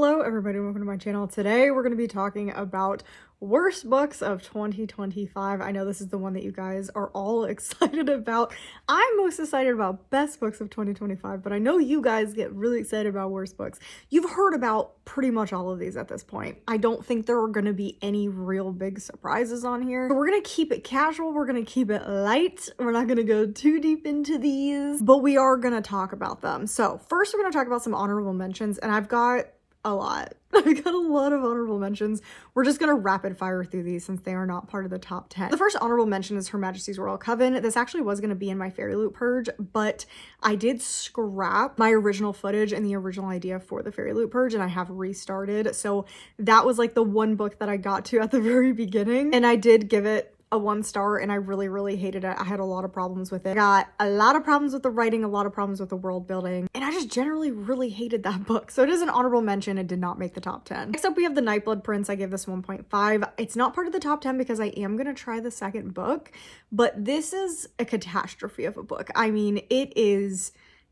Hello everybody, welcome to my channel. Today we're going to be talking about worst books of 2025. I know this is the one that you guys are all excited about. I'm most excited about best books of 2025, but I know you guys get really excited about worst books. You've heard about pretty much all of these at this point. I don't think there are going to be any real big surprises on here. So we're going to keep it casual, we're going to keep it light. We're not going to go too deep into these, but we are going to talk about them. So first we're going to talk about some honorable mentions, and I've got a lot. I've got a lot of honorable mentions. We're just gonna rapid fire through these since they are not part of the top 10. The first honorable mention is Her Majesty's Royal Coven. This actually was gonna be in my Fairy Loot purge, but I did scrap my original footage and the original idea for the Fairy Loot purge, and I have restarted. So that was like the one book that I got to at the very beginning, and I did give it a 1 star, and I really hated it. I had a lot of problems with it. I got a lot of problems with the writing, a lot of problems with the world building, and I just generally really hated that book. So it is an honorable mention. It did not make the top 10. Next up, we have The Nightblood Prince. I gave this 1.5. It's not part of the top 10 because I am gonna try the second book, but this is a catastrophe of a book. I mean, it is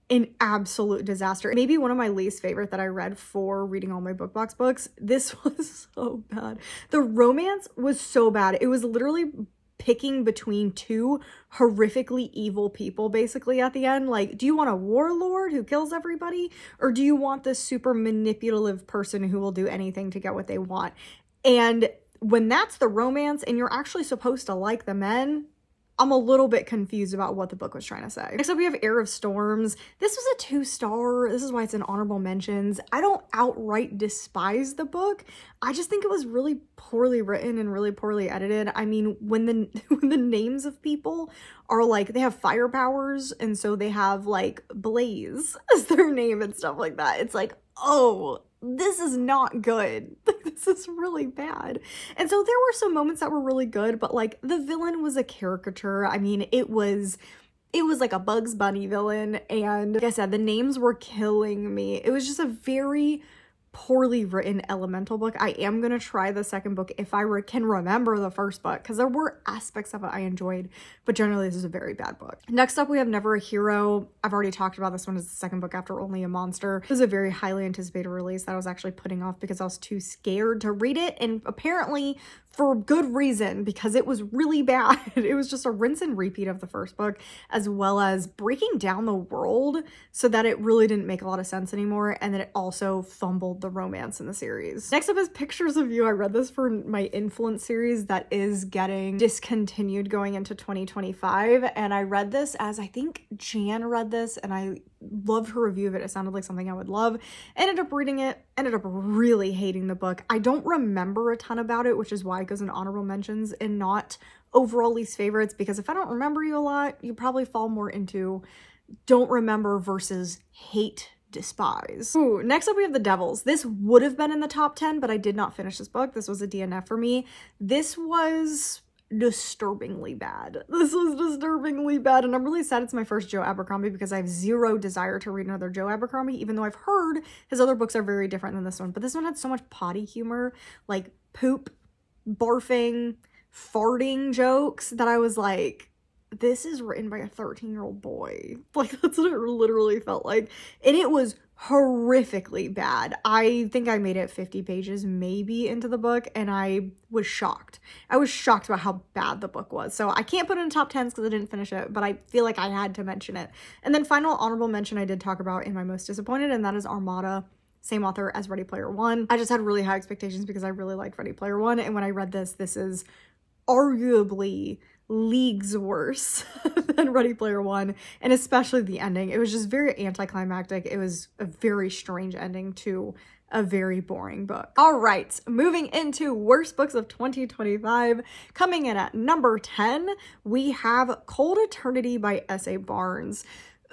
an absolute disaster. Maybe one of my least favorite that I read for reading all my BookBox books. This was so bad. The romance was so bad. It was literally picking between two horrifically evil people basically at the end. Like, do you want a warlord who kills everybody, or do you want this super manipulative person who will do anything to get what they want? And when that's the romance and you're actually supposed to like the men, I'm a little bit confused about what the book was trying to say. Next up, we have Heir of Storms. This was a 2 star. This is why it's in honorable mentions. I don't outright despise the book. I just think it was really poorly written and really poorly edited. I mean, when the names of people are like, they have fire powers, and so they have like Blaze as their name and stuff like that. It's like, oh, this is not good. This is really bad. And so there were some moments that were really good, but like the villain was a caricature. I mean, it was like a Bugs Bunny villain, and like I said, the names were killing me. It was just a very poorly written elemental book. I am gonna try the second book if I can remember the first book, because there were aspects of it I enjoyed, but generally this is a very bad book. Next up, we have Never a Hero. I've already talked about this one as the second book after Only a Monster. It was a very highly anticipated release that I was actually putting off because I was too scared to read it, and apparently for good reason, because it was really bad. It was just a rinse and repeat of the first book, as well as breaking down the world so that it really didn't make a lot of sense anymore, and then it also fumbled the romance in the series. Next up is Pictures of You. I read this for my Influence series that is getting discontinued going into 2025, and I read this as, I think Jan read this, and I loved her review of it. It sounded like something I would love. Ended up reading it, ended up really hating the book. I don't remember a ton about it, which is why it goes in honorable mentions and not overall least favorites, because if I don't remember you a lot, you probably fall more into don't remember versus hate despise. Ooh, next up we have The Devils. This would have been in the top 10, but I did not finish this book. This was a DNF for me. This was disturbingly bad. This was disturbingly bad, and I'm really sad it's my first Joe Abercrombie because I have zero desire to read another Joe Abercrombie, even though I've heard his other books are very different than this one. But this one had so much potty humor, like poop, barfing, farting jokes, that I was like, this is written by a 13-year-old boy. Like, that's what it literally felt like. And it was horrifically bad. I think I made it 50 pages maybe into the book, and I was shocked. I was shocked about how bad the book was. So I can't put it in top 10s because I didn't finish it, but I feel like I had to mention it. And then final honorable mention I did talk about in my most disappointed, and that is Armada. Same author as Ready Player One. I just had really high expectations because I really liked Ready Player One, and when I read this, this is arguably leagues worse than Ready Player One, and especially the ending. It was just very anticlimactic. It was a very strange ending to a very boring book. All right, moving into worst books of 2025. Coming in at number 10, we have Cold Eternity by S.A. Barnes.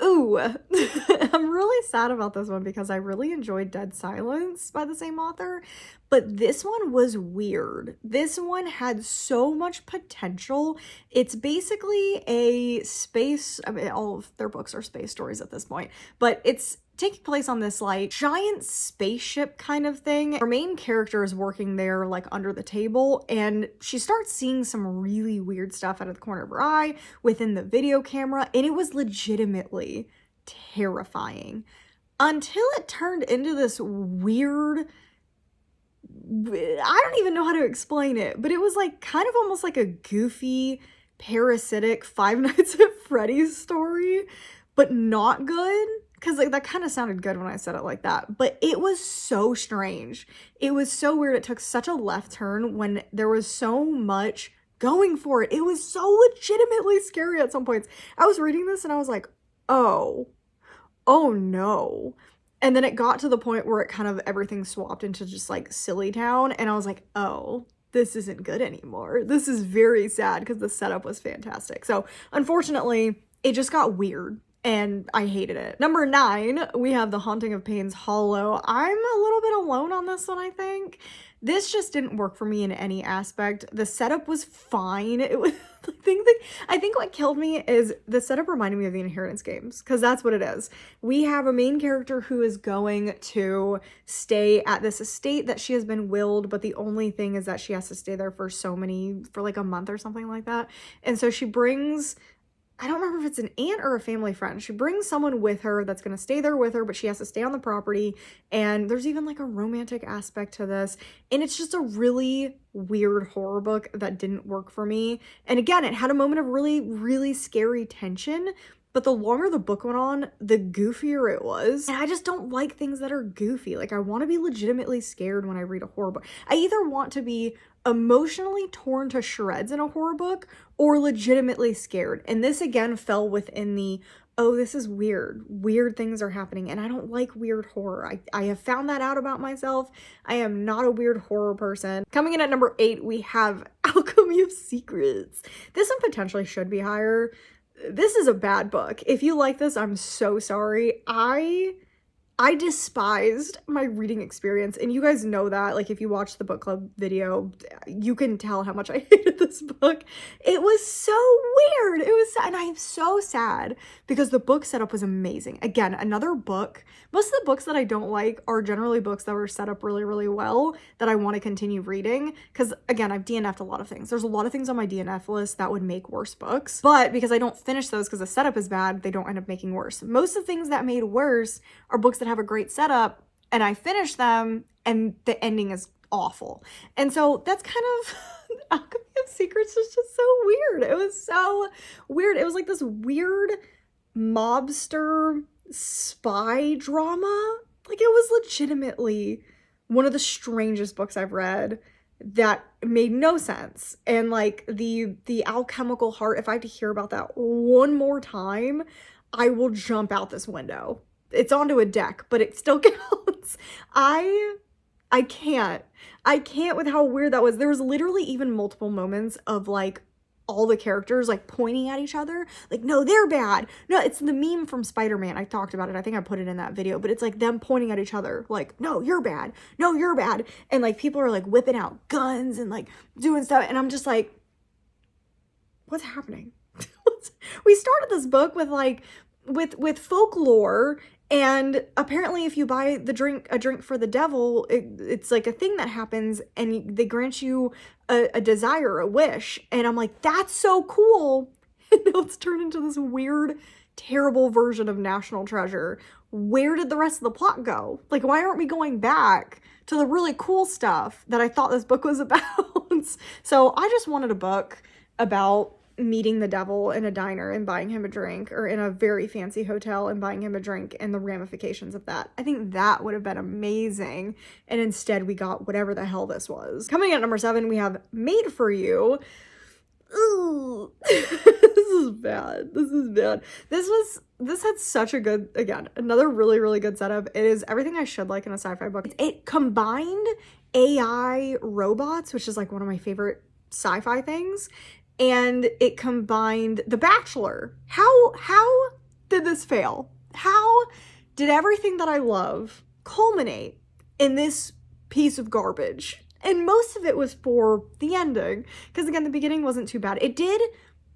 Ooh, I'm really sad about this one because I really enjoyed Dead Silence by the same author, but this one was weird. This one had so much potential. It's basically a space, I mean, all of their books are space stories at this point, but it's taking place on this like giant spaceship kind of thing. Our main character is working there like under the table, and she starts seeing some really weird stuff out of the corner of her eye within the video camera, and it was legitimately terrifying. until it turned into this weird, I don't even know how to explain it, but it was like kind of almost like a goofy, parasitic Five Nights at Freddy's story, but not good. Because like that kind of sounded good when I said it like that, but it was so strange. It was so weird. It took such a left turn when there was so much going for it. It was so legitimately scary at some points. I was reading this and I was like, oh no. And then it got to the point where it kind of everything swapped into just like Silly Town, and I was like, oh, this isn't good anymore. This is very sad because the setup was fantastic. So unfortunately, it just got weird and I hated it. Number 9, we have The Haunting of Payne's Hollow. I'm a little bit alone on this one, I think. This just didn't work for me in any aspect. The setup was fine. It was I think what killed me is the setup reminded me of the Inheritance games, because that's what it is. We have a main character who is going to stay at this estate that she has been willed, but the only thing is that she has to stay there for like a month or something like that. And so she brings, I don't remember if it's an aunt or a family friend. She brings someone with her that's going to stay there with her, but she has to stay on the property. And there's even like a romantic aspect to this. And it's just a really weird horror book that didn't work for me. And again, it had a moment of really, really scary tension. But the longer the book went on, the goofier it was. And I just don't like things that are goofy. Like, I want to be legitimately scared when I read a horror book. I either want to be emotionally torn to shreds in a horror book or legitimately scared. And this again fell within the, oh, this is weird. Weird things are happening. And I don't like weird horror. I have found that out about myself. I am not a weird horror person. Coming in at number 8, we have Alchemy of Secrets. This one potentially should be higher. This is a bad book. If you like this, I'm so sorry. I despised my reading experience, and you guys know that. Like, if you watch the book club video, you can tell how much I hated this book. It was so weird. It was sad, and I am so sad because the book setup was amazing. Again, another book. Most of the books that I don't like are generally books that were set up really, really well that I want to continue reading, because again, I've DNF'd a lot of things. There's a lot of things on my DNF list that would make worse books, but because I don't finish those because the setup is bad, they don't end up making worse. Most of the things that made worse are books that have a great setup and I finish them and the ending is awful. And so that's kind of Alchemy of Secrets was just so weird. It was so weird. It was like this weird mobster spy drama. Like, it was legitimately one of the strangest books I've read that made no sense. And like the alchemical heart, if I have to hear about that one more time, I will jump out this window. It's onto a deck, but it still counts. I can't with how weird that was. There was literally even multiple moments of like all the characters like pointing at each other. Like, no, they're bad. No, it's the meme from Spider-Man. I talked about it. I think I put it in that video, but it's like them pointing at each other. Like, no, you're bad. No, you're bad. And like people are like whipping out guns and like doing stuff. And I'm just like, what's happening? We started this book with like, with folklore, and apparently if you buy a drink for the devil, it's like a thing that happens and they grant you a desire, a wish. And I'm like, that's so cool. And now it's turned into this weird, terrible version of National Treasure. Where did the rest of the plot go? Like, why aren't we going back to the really cool stuff that I thought this book was about? So I just wanted a book about meeting the devil in a diner and buying him a drink, or in a very fancy hotel and buying him a drink, and the ramifications of that. I think that would have been amazing. And instead we got whatever the hell this was. Coming in at number 7, we have Made for You. Ooh, this is bad. This is bad. This had such a good, again, another really, really good setup. It is everything I should like in a sci-fi book. It combined AI robots, which is like one of my favorite sci-fi things, and it combined The Bachelor. How did this fail? How did everything that I love culminate in this piece of garbage? And most of it was for the ending, because again, the beginning wasn't too bad. It did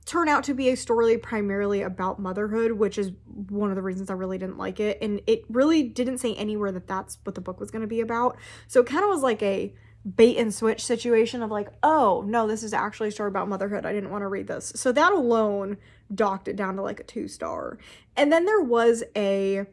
turn out to be a story primarily about motherhood, which is one of the reasons I really didn't like it. And it really didn't say anywhere that that's what the book was going to be about. So it kind of was like a bait and switch situation of like, oh no, this is actually a story about motherhood. I didn't want to read this. So that alone docked it down to like a 2-star. And then there was a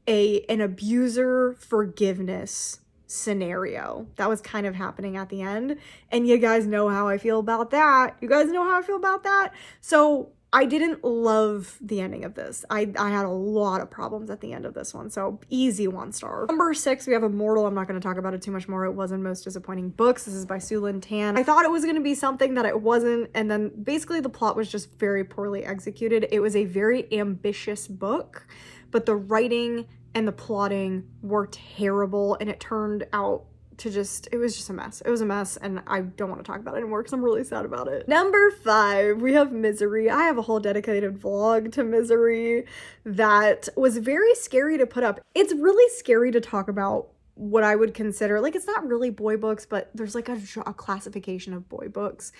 an abuser forgiveness scenario that was kind of happening at the end. And you guys know how I feel about that. You guys know how I feel about that. So I didn't love the ending of this. I had a lot of problems at the end of this one. So easy 1 star. Number 6, we have Immortal. I'm not going to talk about it too much more. It wasn't Most Disappointing Books. This is by Sue Lynn Tan. I thought it was going to be something that it wasn't. And then basically the plot was just very poorly executed. It was a very ambitious book, but the writing and the plotting were terrible, and it turned out to it was just a mess. It was a mess, and I don't want to talk about it anymore because I'm really sad about it. Number 5, we have Misery. I have a whole dedicated vlog to Misery that was very scary to put up. It's really scary to talk about what I would consider, like, it's not really boy books, but there's like a classification of boy books.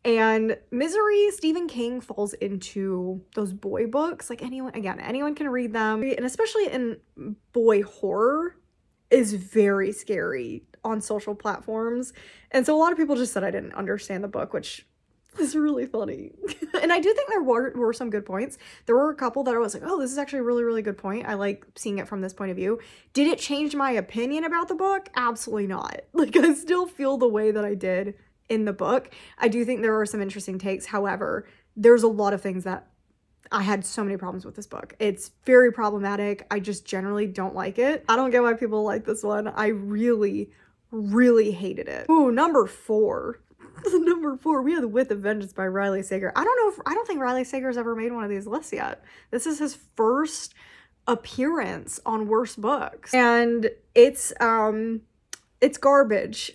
And Misery, Stephen King falls into those boy books. Like, anyone can read them. And especially in boy horror is very scary on social platforms. And so a lot of people just said I didn't understand the book, which is really funny. And I do think there were some good points. There were a couple that I was like, oh, this is actually a really, really good point. I like seeing it from this point of view. Did it change my opinion about the book? Absolutely not. Like, I still feel the way that I did in the book. I do think there are some interesting takes. However, there's a lot of things that I had so many problems with this book. It's very problematic. I just generally don't like it. I don't get why people like this one. I really, really hated it. Ooh, number 4. Number 4, we have With a Vengeance by Riley Sager. I don't think Riley Sager's ever made one of these lists yet. This is his first appearance on Worst Books. And it's garbage.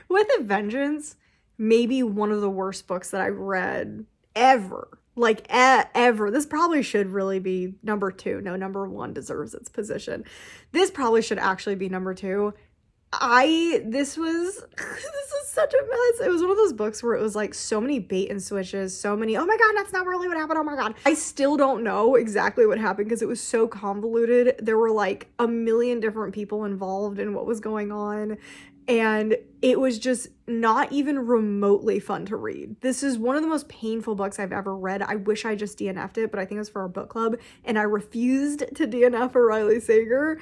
With a Vengeance, maybe one of the worst books that I've read ever. Like, ever. This probably should really be number 2. No, number 1 deserves its position. This probably should actually be number 2. This was such a mess. It was one of those books where it was like so many bait and switches, so many, oh my god, that's not really what happened, oh my god. I still don't know exactly what happened because it was so convoluted. There were like a million different people involved in what was going on, and it was just not even remotely fun to read. This is one of the most painful books I've ever read. I wish I just DNF'd it, but I think it was for our book club, and I refused to DNF for Riley Sager.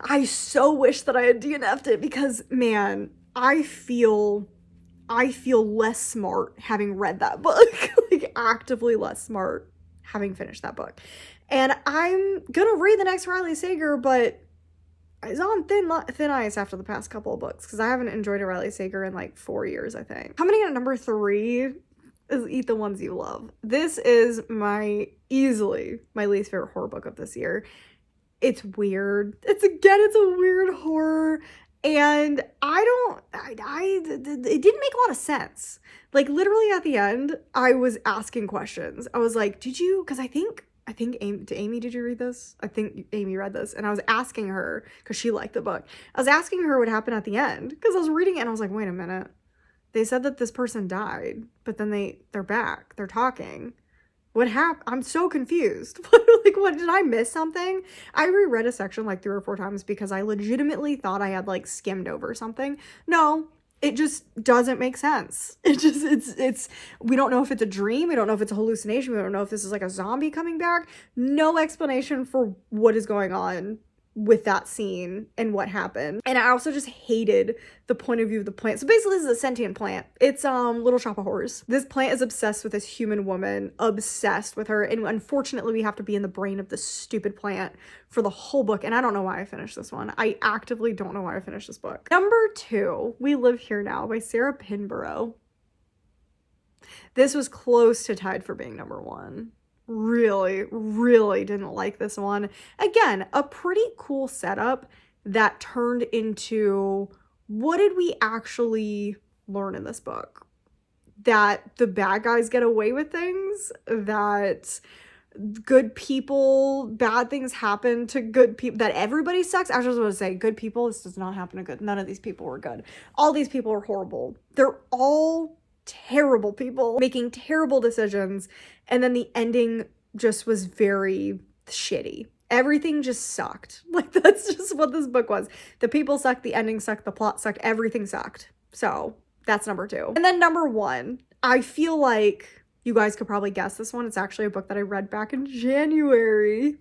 I so wish that I had DNF'd it because, man, I feel less smart having read that book. Like, actively less smart having finished that book. And I'm gonna read the next Riley Sager, but it's on thin ice after the past couple of books because I haven't enjoyed a Riley Sager in like 4 years, I think. Coming in at number 3 is Eat the Ones You Love. This is easily my least favorite horror book of this year. It's weird. It's a weird horror, and it didn't make a lot of sense. Like, literally at the end, I was asking questions. I was like, did you, because I think Amy, did you read this? I think Amy read this, and I was asking her, because she liked the book, I was asking her what happened at the end, because I was reading it, and I was like, wait a minute. They said that this person died, but then they're back. They're talking. What happened? I'm so confused. Like, what, did I miss something? I reread a section like 3 or 4 times because I legitimately thought I had like skimmed over something. No, it just doesn't make sense. We don't know if it's a dream. We don't know if it's a hallucination. We don't know if this is like a zombie coming back. No explanation for what is going on with that scene and what happened. And I also just hated the point of view of the plant. So basically this is a sentient plant. It's Little Shop of Horrors. This plant is obsessed with this human woman, obsessed with her, and unfortunately we have to be in the brain of this stupid plant for the whole book, and I don't know why I finished this one. I actively don't know why I finished this book. Number 2, We Live Here Now by Sarah Pinborough. This was close to tied for being number 1. Really, really didn't like this one. Again, a pretty cool setup that turned into, what did we actually learn in this book? That the bad guys get away with things, that good people, bad things happen to good people, that everybody sucks. I just want to say, good people, this does not happen to good. None of these people were good. All these people are horrible. They're all terrible people making terrible decisions, and then the ending just was very shitty. Everything just sucked. Like, that's just what this book was. The people sucked, the ending sucked, the plot sucked, everything sucked. So that's number 2. And then number 1, I feel like you guys could probably guess this one. It's actually a book that I read back in January.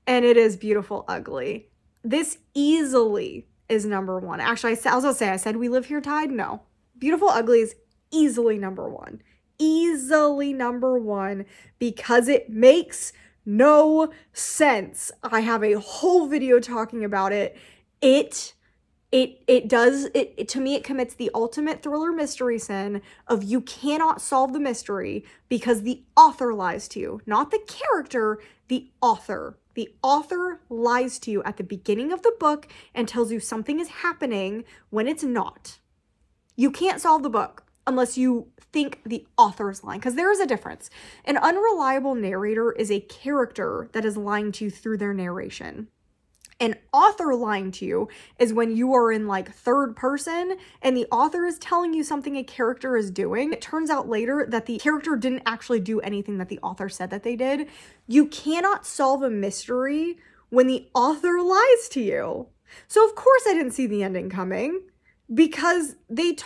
and it is Beautiful Ugly. This easily is number one. Actually, I was gonna say, I said We Live Here tied. No. Beautiful Ugly is easily number one. Easily number one because it makes no sense. I have a whole video talking about it. It does, to me, it commits the ultimate thriller mystery sin of you cannot solve the mystery because the author lies to you. Not the character, the author. The author lies to you at the beginning of the book and tells you something is happening when it's not. You can't solve the book unless you think the author's lying, because there is a difference. An unreliable narrator is a character that is lying to you through their narration. An author lying to you is when you are in like third person and the author is telling you something a character is doing. It turns out later that the character didn't actually do anything that the author said that they did. You cannot solve a mystery when the author lies to you. So of course I didn't see the ending coming because the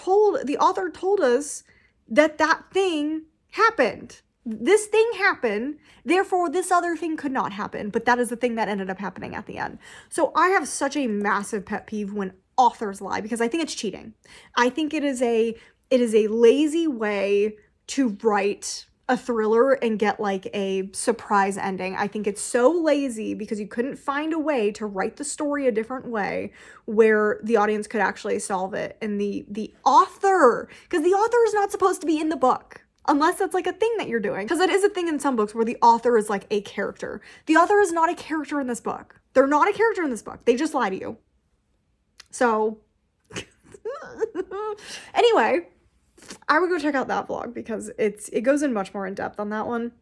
author told us that thing happened. This thing happened, therefore this other thing could not happen, but that is the thing that ended up happening at the end. So I have such a massive pet peeve when authors lie because I think it's cheating. I think it is a lazy way to write a thriller and get like a surprise ending. I think it's so lazy because you couldn't find a way to write the story a different way where the audience could actually solve it. And the author, because the author is not supposed to be in the book. Unless that's like a thing that you're doing. Because it is a thing in some books where the author is like a character. The author is not a character in this book. They're not a character in this book. They just lie to you. So, anyway, I would go check out that vlog because it goes in much more in depth on that one.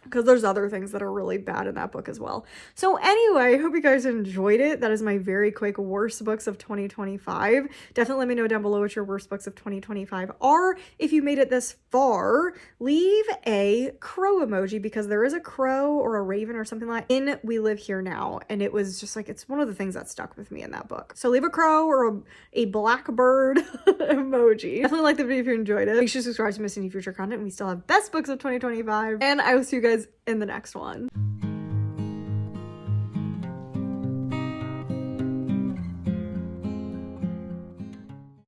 Because there's other things that are really bad in that book as well. So anyway, hope you guys enjoyed it. That is my very quick worst books of 2025. Definitely let me know down below what your worst books of 2025 are. If you made it this far, leave a crow emoji because there is a crow or a raven or something like in We Live Here Now. And it was just like, it's one of the things that stuck with me in that book. So leave a crow or a blackbird emoji. Definitely like the video if you enjoyed it. Make sure to subscribe to miss any future content. We still have best books of 2025. And I will see you guys in the next one.